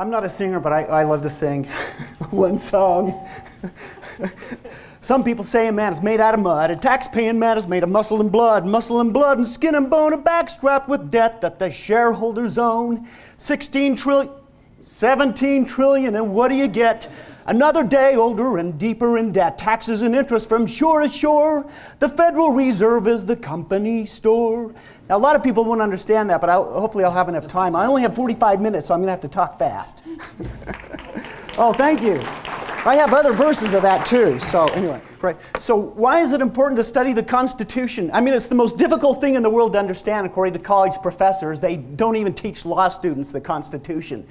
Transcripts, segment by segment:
I'm not a singer, but I love to sing one song. Some people say a man is made out of mud. A tax-paying man is made of muscle and blood and skin and bone, a back strapped with debt that the shareholders own. 17 trillion, and what do you get? Another day older and deeper in debt. Taxes and interest from shore to shore. The Federal Reserve is the company store. Now, a lot of people won't understand that, but hopefully I'll have enough time. I only have 45 minutes, so I'm going to have to talk fast. Oh, thank you. I have other verses of that too. So anyway, right. So why is it important to study the Constitution? I mean, it's the most difficult thing in the world to understand, according to college professors. They don't even teach law students the Constitution.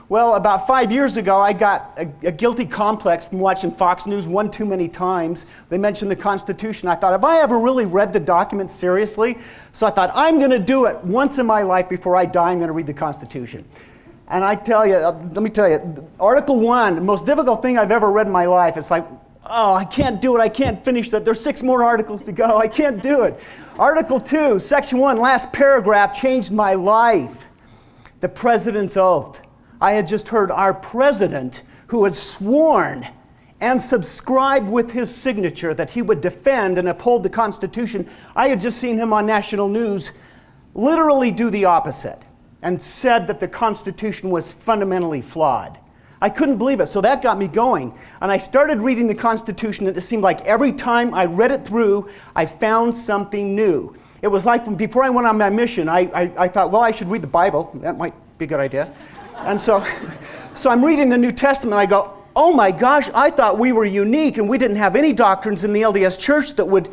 Well, about 5 years ago, I got a guilty complex from watching Fox News one too many times. They mentioned the Constitution. I thought, have I ever really read the document seriously? So I thought, I'm going to do it once in my life before I die. I'm going to read the Constitution. And I tell you, let me tell you, Article 1, the most difficult thing I've ever read in my life. It's like, oh, I can't do it. I can't finish that. There's 6 more articles to go. I can't do it. Article 2, Section 1, last paragraph, changed my life. The President's Oath. I had just heard our president, who had sworn and subscribed with his signature that he would defend and uphold the Constitution. I had just seen him on national news literally do the opposite and said that the Constitution was fundamentally flawed. I couldn't believe it, so that got me going. And I started reading the Constitution, and it seemed like every time I read it through, I found something new. It was like when, before I went on my mission, I thought, well, I should read the Bible. That might be a good idea. And so I'm reading the New Testament, and I go, oh my gosh, I thought we were unique, and we didn't have any doctrines in the LDS Church that would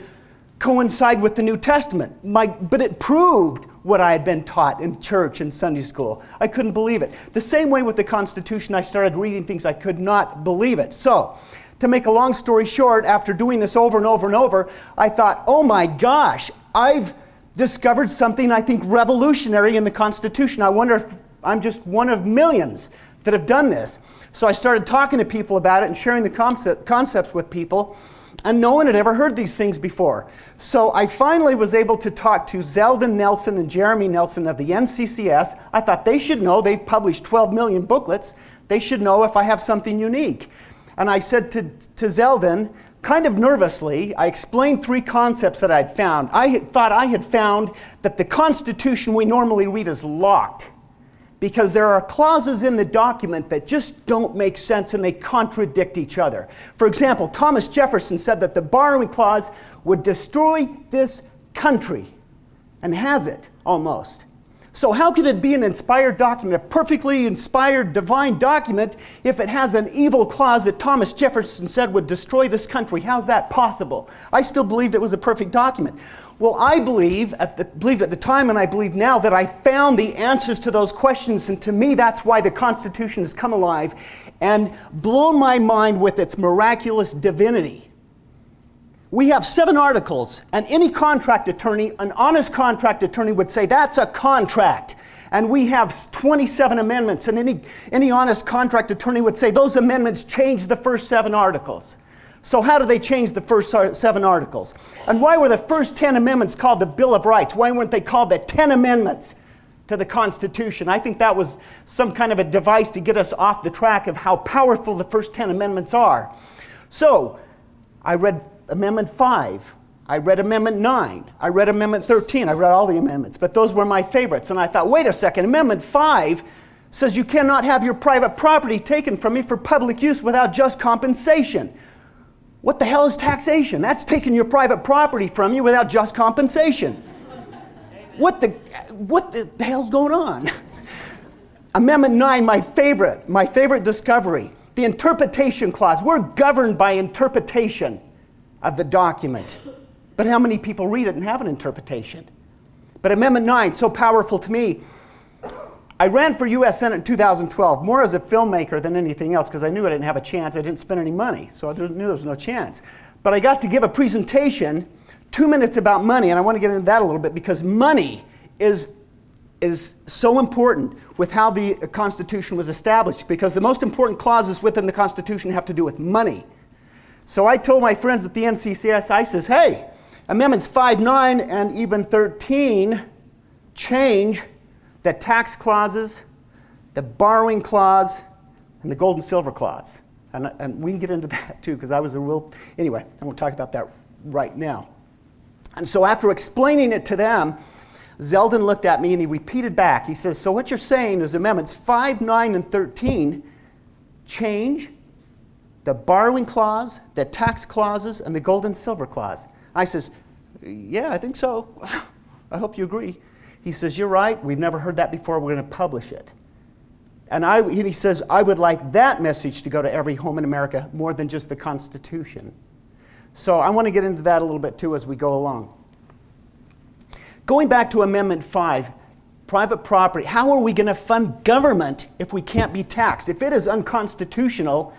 coincide with the New Testament. But it proved what I had been taught in church and Sunday school. I couldn't believe it. The same way with the Constitution, I started reading things I could not believe it. So, to make a long story short, after doing this over and over and over, I thought, oh my gosh, I've discovered something I think revolutionary in the Constitution. I wonder if I'm just one of millions that have done this. So I started talking to people about it and sharing the concepts with people, and no one had ever heard these things before. So I finally was able to talk to Zeldin Nelson and Jeremy Nelson of the NCCS. I thought they should know. They've published 12 million booklets. They should know if I have something unique. And I said to Zeldin, kind of nervously, I explained 3 concepts that I'd found. I thought I had found that the Constitution we normally read is locked, because there are clauses in the document that just don't make sense and they contradict each other. For example, Thomas Jefferson said that the borrowing clause would destroy this country, and has it, almost. So how could it be an inspired document, a perfectly inspired divine document, if it has an evil clause that Thomas Jefferson said would destroy this country? How's that possible? I still believed it was a perfect document. Well, I believed at the time, and I believe now, that I found the answers to those questions, and to me that's why the Constitution has come alive and blown my mind with its miraculous divinity. We have 7 articles, and any contract attorney, an honest contract attorney, would say that's a contract. And we have 27 amendments, and any honest contract attorney would say those amendments change the first 7 articles. So how do they change the first 7 articles? And why were the first 10 amendments called the Bill of Rights? Why weren't they called the 10 amendments to the Constitution? I think that was some kind of a device to get us off the track of how powerful the first 10 amendments are. So I read Amendment 5. I read Amendment 9. I read Amendment 13. I read all the amendments, but those were my favorites. And I thought, wait a second, Amendment 5 says you cannot have your private property taken from you for public use without just compensation. What the hell is taxation? That's taking your private property from you without just compensation. What the hell's going on? Amendment 9, my favorite discovery, the interpretation clause. We're governed by interpretation of the document. But how many people read it and have an interpretation? But Amendment 9, so powerful to me. I ran for U.S. Senate in 2012, more as a filmmaker than anything else, because I knew I didn't have a chance. I didn't spend any money, so I knew there was no chance. But I got to give a presentation, 2 minutes about money, and I want to get into that a little bit, because money is so important with how the Constitution was established, because the most important clauses within the Constitution have to do with money. So I told my friends at the NCCS, I says, hey, Amendments 5, 9, and even 13 change the tax clauses, the borrowing clause, and the gold and silver clause. And we can get into that too, because anyway, I won't talk about that right now. And so after explaining it to them, Zeldin looked at me and he repeated back. He says, so what you're saying is Amendments 5, 9, and 13 change the borrowing clause, the tax clauses, and the gold and silver clause. I says, yeah, I think so. I hope you agree. He says, you're right. We've never heard that before. We're going to publish it. And he says, I would like that message to go to every home in America more than just the Constitution. So I want to get into that a little bit too as we go along. Going back to Amendment 5, private property. How are we going to fund government if we can't be taxed? If it is unconstitutional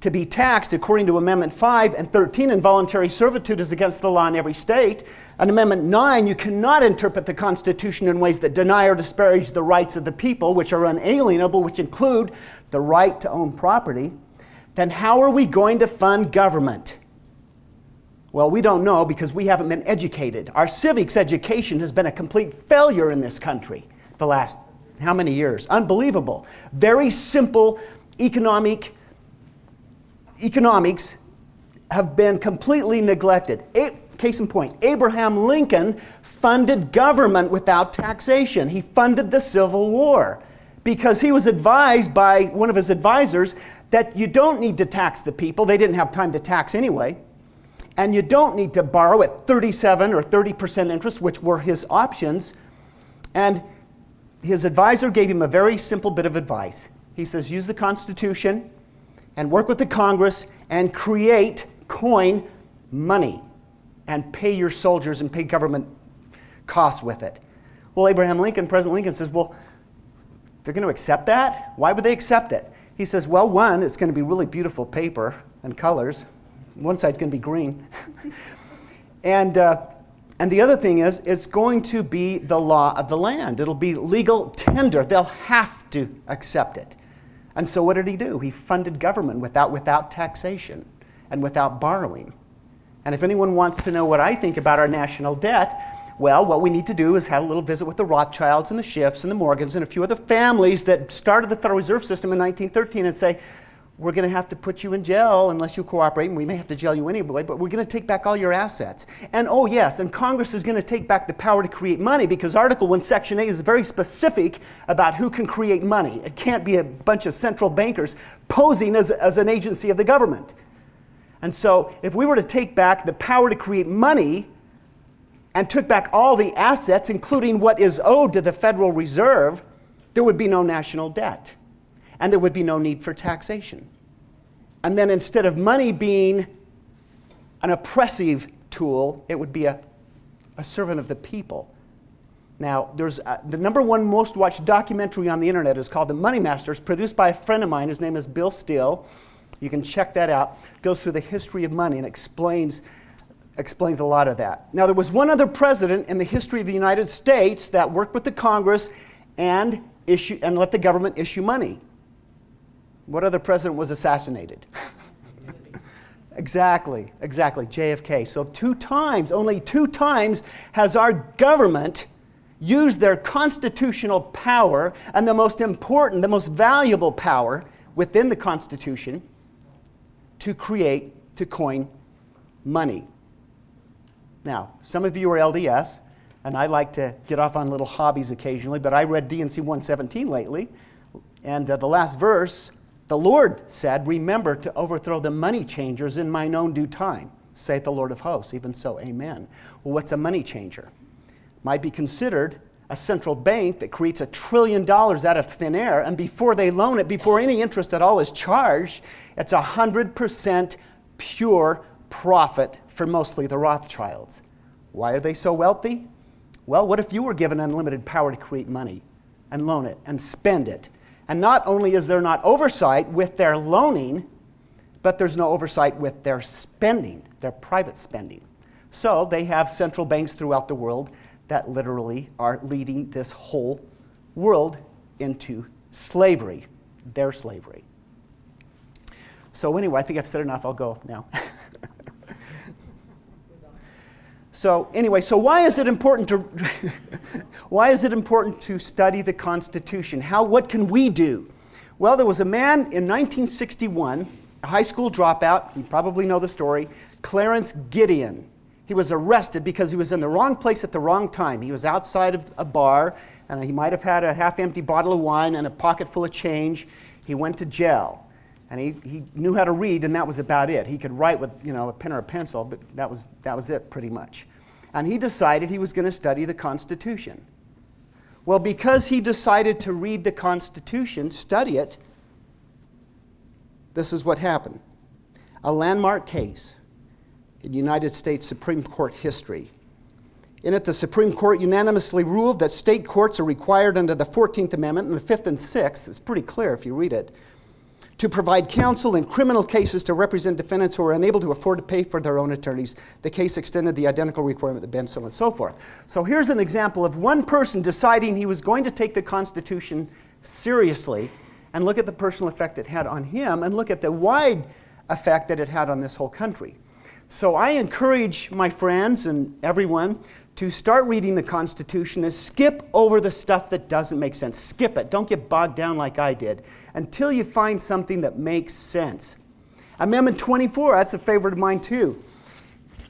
to be taxed according to Amendment 5, and 13, involuntary servitude is against the law in every state, and Amendment 9, you cannot interpret the Constitution in ways that deny or disparage the rights of the people, which are unalienable, which include the right to own property, then how are we going to fund government? Well, we don't know because we haven't been educated. Our civics education has been a complete failure in this country the last how many years? Unbelievable. Very simple economics have been completely neglected. Case in point, Abraham Lincoln funded government without taxation. He funded the Civil War because he was advised by one of his advisors that you don't need to tax the people. They didn't have time to tax anyway. And you don't need to borrow at 37 or 30% interest, which were his options. And his advisor gave him a very simple bit of advice. He says, use the Constitution and work with the Congress and coin money and pay your soldiers and pay government costs with it. Well, President Lincoln says, well, they're going to accept that? Why would they accept it? He says, well, one, it's going to be really beautiful paper and colors. One side's going to be green. And the other thing is, it's going to be the law of the land. It'll be legal tender. They'll have to accept it. And so what did he do? He funded government without taxation and without borrowing. And if anyone wants to know what I think about our national debt, well, what we need to do is have a little visit with the Rothschilds and the Schiffs and the Morgans and a few other families that started the Federal Reserve System in 1913 and say, we're going to have to put you in jail unless you cooperate, and we may have to jail you anyway, but we're going to take back all your assets. And oh yes, and Congress is going to take back the power to create money because Article 1, Section 8 is very specific about who can create money. It can't be a bunch of central bankers posing as an agency of the government. And so if we were to take back the power to create money and took back all the assets, including what is owed to the Federal Reserve, there would be no national debt. And there would be no need for taxation. And then instead of money being an oppressive tool, it would be a servant of the people. Now, there's the number one most watched documentary on the internet is called The Money Masters, produced by a friend of mine. His name is Bill Still. You can check that out. It goes through the history of money and explains a lot of that. Now, there was one other president in the history of the United States that worked with the Congress and let the government issue money. What other president was assassinated? Exactly, JFK. So only two times has our government used their constitutional power and the most important, the most valuable power within the Constitution to coin money. Now, some of you are LDS, and I like to get off on little hobbies occasionally, but I read D&C 117 lately, and the last verse, the Lord said, remember to overthrow the money changers in mine own due time, saith the Lord of hosts. Even so, amen. Well, what's a money changer? Might be considered a central bank that creates $1 trillion out of thin air, and before they loan it, before any interest at all is charged, it's 100% pure profit for mostly the Rothschilds. Why are they so wealthy? Well, what if you were given unlimited power to create money and loan it and spend it? And not only is there not oversight with their loaning, but there's no oversight with their spending, their private spending. So they have central banks throughout the world that literally are leading this whole world into slavery, their slavery. So anyway, I think I've said enough. I'll go now. So anyway, so why is it important to Why is it important to study the Constitution? What can we do? Well, there was a man in 1961, a high school dropout, you probably know the story, Clarence Gideon. He was arrested because he was in the wrong place at the wrong time. He was outside of a bar, and he might have had a half-empty bottle of wine and a pocket full of change. He went to jail. And he knew how to read, and that was about it. He could write with, a pen or a pencil, but that was it pretty much. And he decided he was going to study the Constitution. Well, because he decided to read the Constitution, study it, this is what happened. A landmark case in United States Supreme Court history. In it, the Supreme Court unanimously ruled that state courts are required under the 14th Amendment and the 5th and 6th, it's pretty clear if you read it, to provide counsel in criminal cases to represent defendants who are unable to afford to pay for their own attorneys. The case extended the identical requirement to Ben, so on and so forth. So here's an example of one person deciding he was going to take the Constitution seriously, and look at the personal effect it had on him, and look at the wide effect that it had on this whole country. So I encourage my friends and everyone to start reading the Constitution and skip over the stuff that doesn't make sense. Skip it. Don't get bogged down like I did until you find something that makes sense. Amendment 24, that's a favorite of mine too.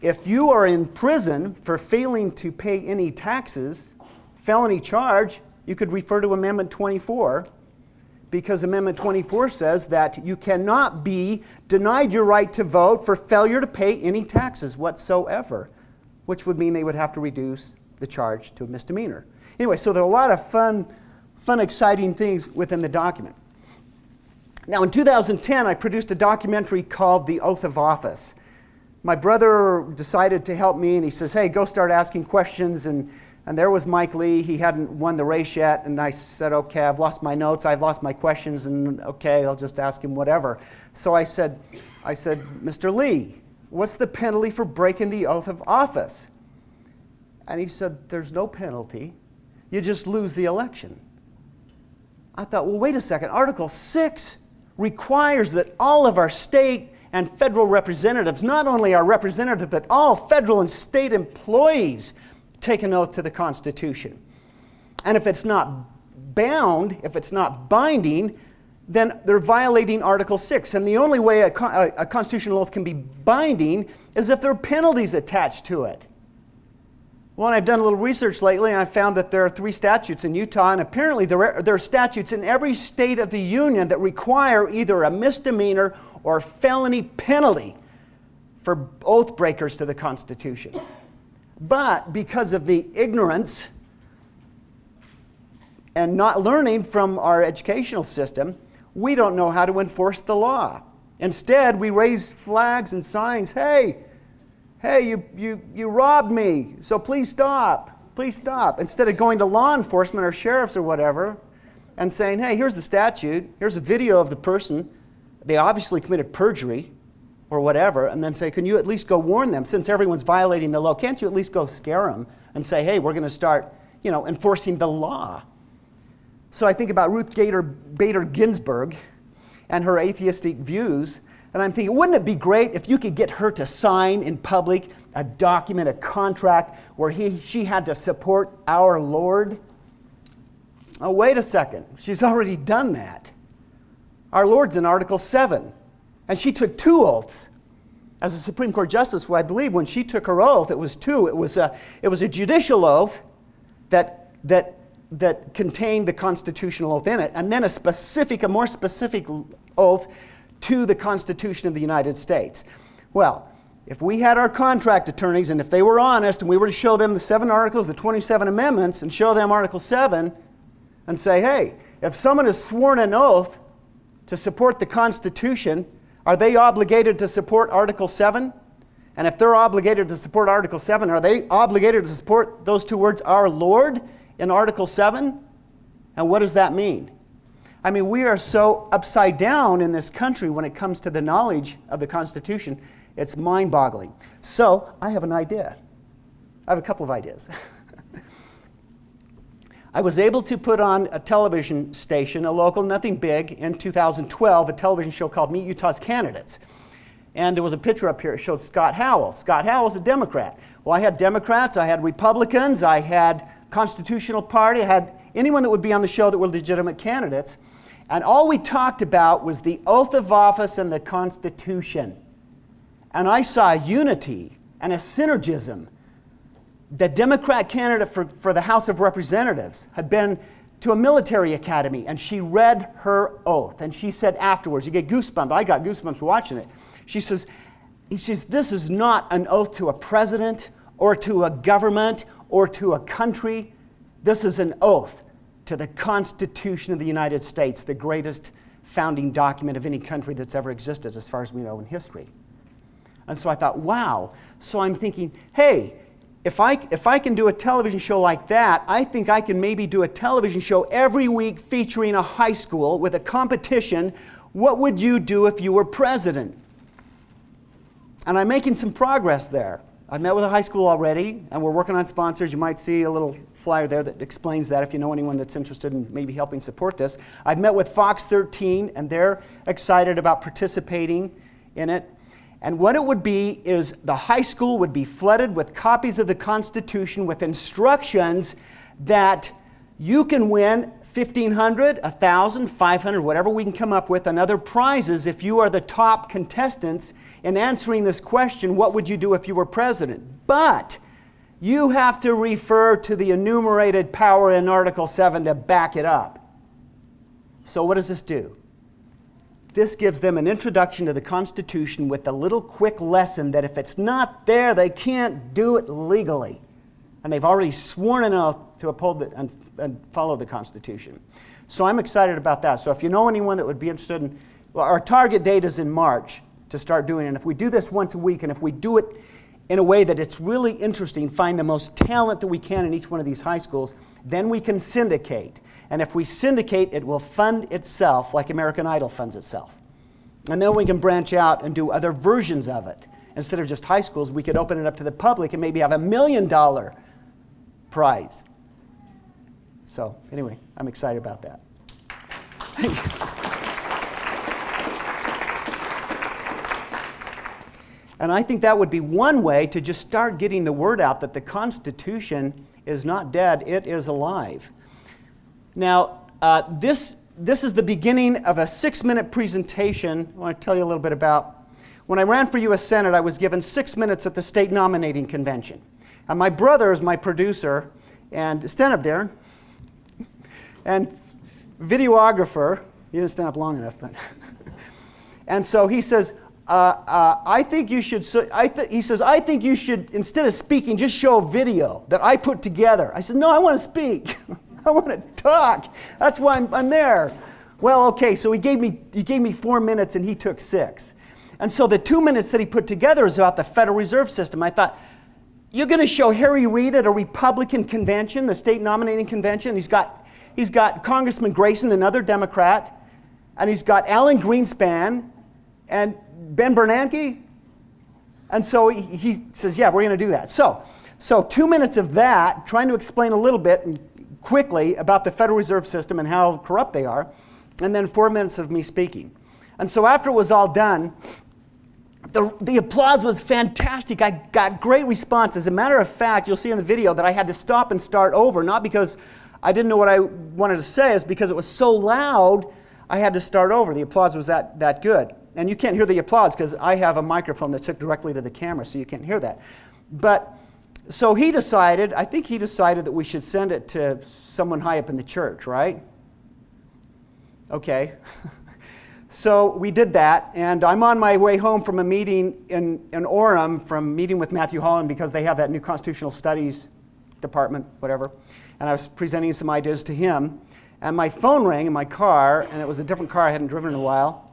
If you are in prison for failing to pay any taxes, felony charge, you could refer to Amendment 24, because Amendment 24 says that you cannot be denied your right to vote for failure to pay any taxes whatsoever, which would mean they would have to reduce the charge to a misdemeanor. Anyway, so there are a lot of fun, exciting things within the document. Now, in 2010, I produced a documentary called The Oath of Office. My brother decided to help me, and he says, hey, go start asking questions, and there was Mike Lee. He hadn't won the race yet, and I said, okay, I've lost my notes, I've lost my questions, and okay, I'll just ask him whatever. So I said, Mr. Lee, what's the penalty for breaking the oath of office? And he said, there's no penalty. You just lose the election. I thought, well, wait a second. Article 6 requires that all of our state and federal representatives, not only our representatives, but all federal and state employees, take an oath to the Constitution. And if it's not bound, if it's not binding, then they're violating Article 6. And the only way a constitutional oath can be binding is if there are penalties attached to it. Well, I've done a little research lately, and I found that there are 3 statutes in Utah, and apparently there are statutes in every state of the union that require either a misdemeanor or felony penalty for oath breakers to the Constitution. But because of the ignorance and not learning from our educational system, we don't know how to enforce the law. Instead, we raise flags and signs. Hey, you robbed me, so please stop. Please stop. Instead of going to law enforcement or sheriffs or whatever and saying, hey, here's the statute, here's a video of the person, they obviously committed perjury or whatever, and then say, can you at least go warn them? Since everyone's violating the law, can't you at least go scare them and say, hey, we're going to start, enforcing the law? So I think about Ruth Bader Ginsburg and her atheistic views, and I'm thinking, wouldn't it be great if you could get her to sign in public a document, a contract, where she had to support our Lord? Oh, wait a second. She's already done that. Our Lord's in Article 7. And she took 2 oaths. As a Supreme Court justice, well, I believe when she took her oath, it was 2. It was a judicial oath that contained the constitutional oath in it, and then a more specific oath to the Constitution of the United States. Well, if we had our contract attorneys, and if they were honest, and we were to show them the 7 articles, the 27 amendments, and show them Article 7, and say, hey, if someone has sworn an oath to support the Constitution, are they obligated to support Article 7? And if they're obligated to support Article 7, are they obligated to support those 2 words, our Lord, in Article 7? And what does that mean? I mean, we are so upside down in this country when it comes to the knowledge of the Constitution. It's mind-boggling. So I have an idea. I have a couple of ideas. I was able to put on a television station, a local, nothing big, in 2012, a television show called Meet Utah's Candidates. And there was a picture up here. It showed Scott Howell. Scott Howell's a Democrat. Well, I had Democrats, I had Republicans, I had Constitutional Party. I had anyone that would be on the show that were legitimate candidates. And all we talked about was the oath of office and the Constitution. And I saw a unity and a synergism. The Democrat candidate for the House of Representatives had been to a military academy, and she read her oath. And she said afterwards, you get goosebumps. I got goosebumps watching it. She says, this is not an oath to a president or to a government or to a country. This is an oath to the Constitution of the United States, the greatest founding document of any country that's ever existed as far as we know in history. And so I thought, wow. So I'm thinking, hey, if I can do a television show like that, I think I can maybe do a television show every week featuring a high school with a competition. What would you do if you were president? And I'm making some progress there. I've met with a high school already, and we're working on sponsors. You might see a little flyer there that explains that if you know anyone that's interested in maybe helping support this. I've met with Fox 13, and they're excited about participating in it. And what it would be is the high school would be flooded with copies of the Constitution with instructions that you can win $1,500, $1,000, $500, whatever we can come up with, and other prizes if you are the top contestants in answering this question, what would you do if you were president? But you have to refer to the enumerated power in Article 7 to back it up. So what does this do? This gives them an introduction to the Constitution with a little quick lesson that if it's not there, they can't do it legally. And they've already sworn an oath to uphold and follow the Constitution. So I'm excited about that. So if you know anyone that would be interested in, well, our target date is in March to start doing it. And if we do this once a week, and if we do it in a way that it's really interesting, find the most talent that we can in each one of these high schools, then we can syndicate. And if we syndicate, it will fund itself like American Idol funds itself. And then we can branch out and do other versions of it. Instead of just high schools, we could open it up to the public and maybe have $1 million prize. So anyway, I'm excited about that. And I think that would be one way to just start getting the word out that the Constitution is not dead, it is alive. Now, this is the beginning of a 6-minute presentation I want to tell you a little bit about. When I ran for U.S. Senate, I was given 6 minutes at the state nominating convention. And my brother is my producer, and stand up, Darren, and videographer. He didn't stand up long enough, but. And so he says, I think you should, he says, I think you should, instead of speaking, just show a video that I put together. I said, no, I want to speak. I want to talk. That's why I'm there. Well, okay, so he gave me 4 minutes and he took 6. And so the 2 minutes that he put together is about the Federal Reserve System. I thought, you're going to show Harry Reid at a Republican convention, the state nominating convention. He's got Congressman Grayson, another Democrat, and he's got Alan Greenspan and Ben Bernanke. And so he says, yeah, we're going to do that. So 2 minutes of that, trying to explain a little bit and quickly about the Federal Reserve System and how corrupt they are, and then 4 minutes of me speaking. And so after it was all done, the applause was fantastic. I got great response. As a matter of fact, you'll see in the video that I had to stop and start over, not because I didn't know what I wanted to say, it's because it was so loud, I had to start over. The applause was that good. And you can't hear the applause because I have a microphone that's hooked directly to the camera, so you can't hear that. But so I think he decided that we should send it to someone high up in the church, right? Okay. So we did that, and I'm on my way home from a meeting in Orem, from meeting with Matthew Holland, because they have that new Constitutional Studies department, whatever. And I was presenting some ideas to him, and my phone rang in my car, and it was a different car I hadn't driven in a while.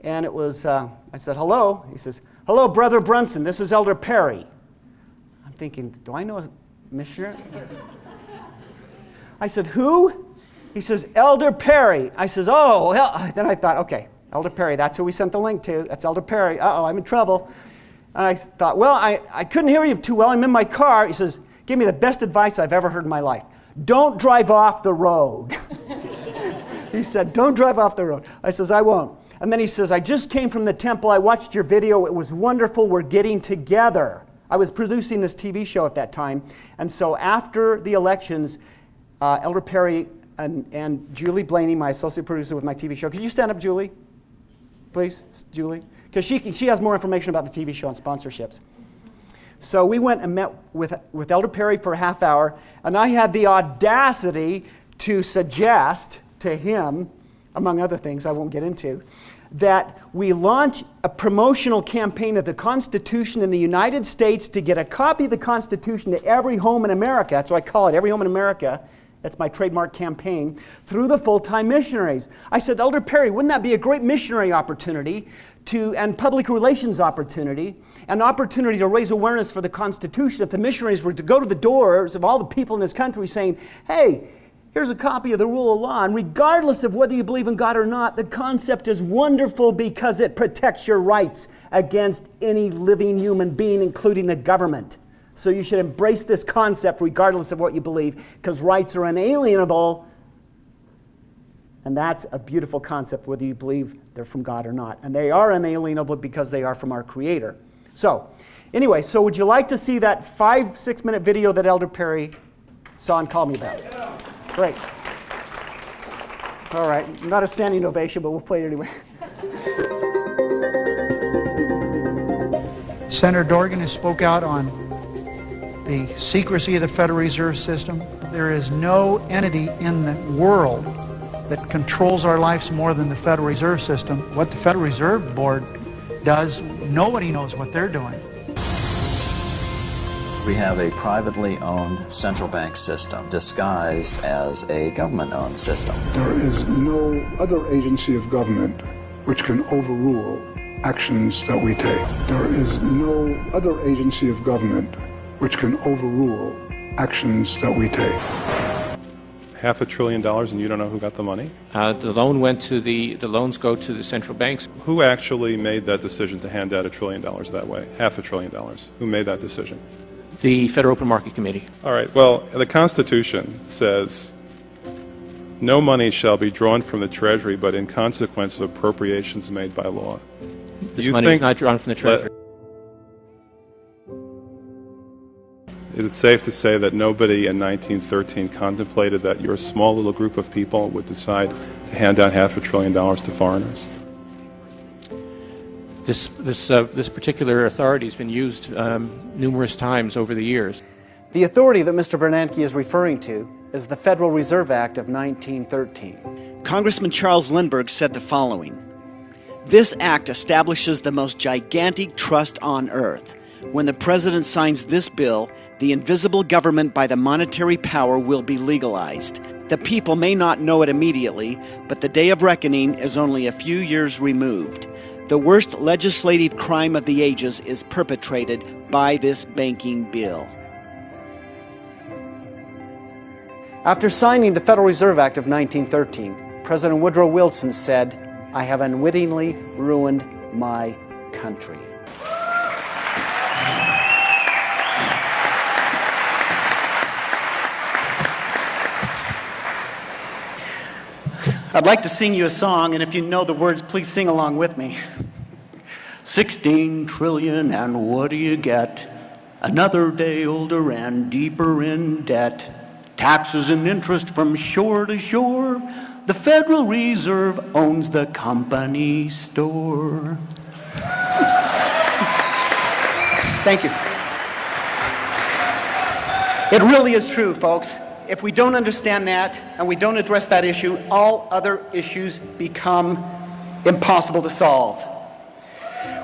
And it was, I said, hello. He says, hello, Brother Brunson, this is Elder Perry. I'm thinking, do I know a missionary? I said, who? He says, Elder Perry. I says, oh, then I thought, okay, Elder Perry, that's who we sent the link to. That's Elder Perry. Uh-oh, I'm in trouble. And I thought, well, I couldn't hear you too well. I'm in my car. He says, give me the best advice I've ever heard in my life. Don't drive off the road. He said, don't drive off the road. I says, I won't. And then he says, I just came from the temple. I watched your video. It was wonderful. We're getting together. I was producing this TV show at that time, and so after the elections, Elder Perry and Julie Blaney, my associate producer with my TV show, could you stand up, Julie? Please, Julie? Because she has more information about the TV show and sponsorships. So we went and met with Elder Perry for a half hour, and I had the audacity to suggest to him, among other things I won't get into, that we launch a promotional campaign of the Constitution in the United States to get a copy of the Constitution to every home in America. That's what I call it, every home in America. That's my trademark campaign, through the full-time missionaries. I said, Elder Perry, wouldn't that be a great missionary opportunity and public relations opportunity, an opportunity to raise awareness for the Constitution if the missionaries were to go to the doors of all the people in this country saying, hey, here's a copy of the rule of law, and regardless of whether you believe in God or not, the concept is wonderful because it protects your rights against any living human being, including the government. So you should embrace this concept regardless of what you believe, because rights are unalienable, and that's a beautiful concept whether you believe they're from God or not. And they are unalienable because they are from our Creator. So, anyway, so would you like to see that 5-6 minute video that Elder Perry saw and called me about? Yeah. Great. All right, not a standing ovation, but we'll play it anyway. Senator Dorgan has spoke out on the secrecy of the Federal Reserve System. There is no entity in the world that controls our lives more than the Federal Reserve System. What the Federal Reserve Board does, nobody knows what they're doing. We have a privately owned central bank system disguised as a government-owned system. There is no other agency of government which can overrule actions that we take. There is no other agency of government which can overrule actions that we take. $500 billion and you don't know who got the money? The loans go to the central banks. Who actually made that decision to hand out $1 trillion that way? $500 billion. Who made that decision? The Federal Open Market Committee. All right. Well, the Constitution says no money shall be drawn from the Treasury but in consequence of appropriations made by law. This money is not drawn from the Treasury. Is it safe to say that nobody in 1913 contemplated that your small little group of people would decide to hand out $500 billion to foreigners? This particular authority has been used numerous times over the years. The authority that Mr. Bernanke is referring to is the Federal Reserve Act of 1913. Congressman Charles Lindbergh said the following: "This act establishes the most gigantic trust on earth. When the President signs this bill, the invisible government by the monetary power will be legalized. The people may not know it immediately, but the day of reckoning is only a few years removed. The worst legislative crime of the ages is perpetrated by this banking bill." After signing the Federal Reserve Act of 1913, President Woodrow Wilson said, "I have unwittingly ruined my country." I'd like to sing you a song, and if you know the words, please sing along with me. 16 trillion, and what do you get? Another day older and deeper in debt. Taxes and interest from shore to shore. The Federal Reserve owns the company store. Thank you. It really is true, folks. If we don't understand that and we don't address that issue, all other issues become impossible to solve.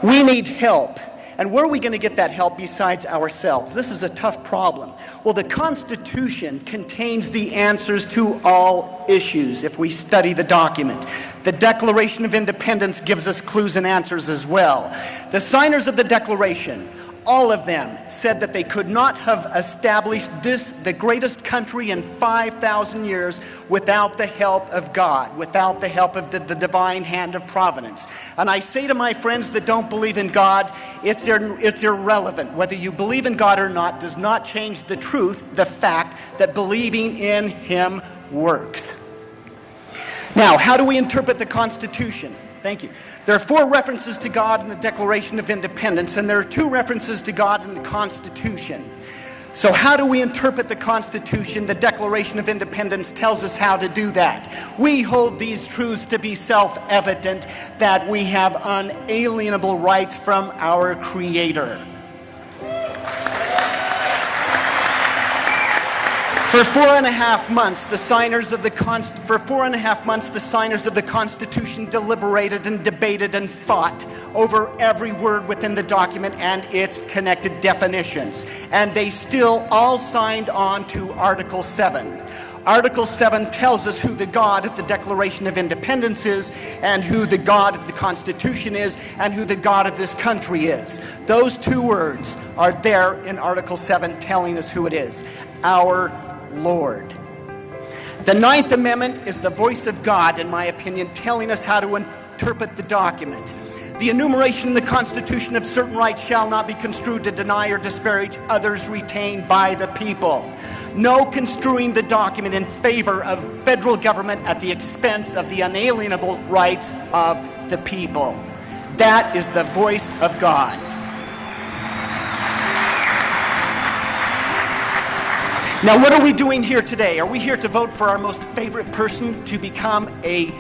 We need help. And where are we going to get that help besides ourselves? This is a tough problem. Well, the Constitution contains the answers to all issues if we study the document. The Declaration of Independence gives us clues and answers as well. The signers of the Declaration, all of them, said that they could not have established this, the greatest country in 5,000 years, without the help of God, without the help of the divine hand of providence. And I say to my friends that don't believe in God, it's irrelevant. Whether you believe in God or not does not change the truth, the fact that believing in Him works. Now, how do we interpret the Constitution? Thank you. There are 4 references to God in the Declaration of Independence, and there are 2 references to God in the Constitution. So how do we interpret the Constitution? The Declaration of Independence tells us how to do that. We hold these truths to be self-evident, that we have unalienable rights from our Creator. For 4.5 months, the signers of the Constitution deliberated and debated and fought over every word within the document and its connected definitions. And they still all signed on to Article 7. Article 7 tells us who the God of the Declaration of Independence is, and who the God of the Constitution is, and who the God of this country is. Those 2 words are there in Article 7 telling us who it is. Our Lord. The 9th Amendment is the voice of God, in my opinion, telling us how to interpret the document. The enumeration in the Constitution of certain rights shall not be construed to deny or disparage others retained by the people. No construing the document in favor of federal government at the expense of the unalienable rights of the people. That is the voice of God. Now, what are we doing here today? Are we here to vote for our most favorite person to become a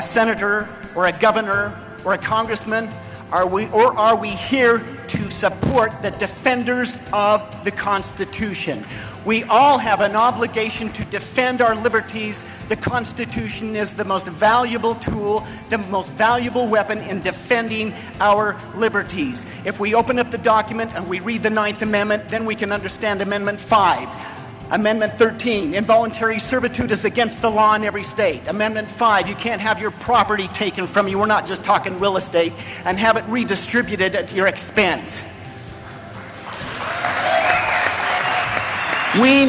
senator or a governor or a congressman? Are we here to support the defenders of the Constitution? We all have an obligation to defend our liberties. The Constitution is the most valuable tool, the most valuable weapon in defending our liberties. If we open up the document and we read the 9th Amendment, then we can understand Amendment 5. Amendment 13, involuntary servitude is against the law in every state. Amendment 5, you can't have your property taken from you, we're not just talking real estate, and have it redistributed at your expense. We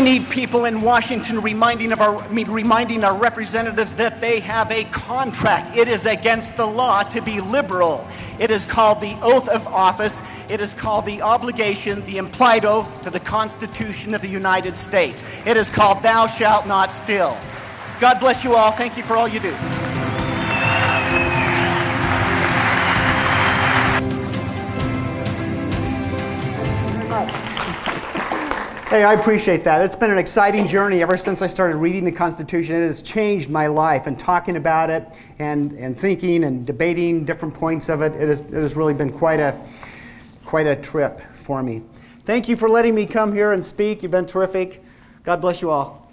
need people in Washington reminding our representatives that they have a contract. It is against the law to be liberal. It is called the oath of office. It is called the obligation, the implied oath to the Constitution of the United States. It is called thou shalt not steal. God bless you all. Thank you for all you do. Hey, I appreciate that. It's been an exciting journey ever since I started reading the Constitution. It has changed my life, and talking about it and thinking and debating different points of it, it has really been quite a trip for me. Thank you for letting me come here and speak. You've been terrific. God bless you all.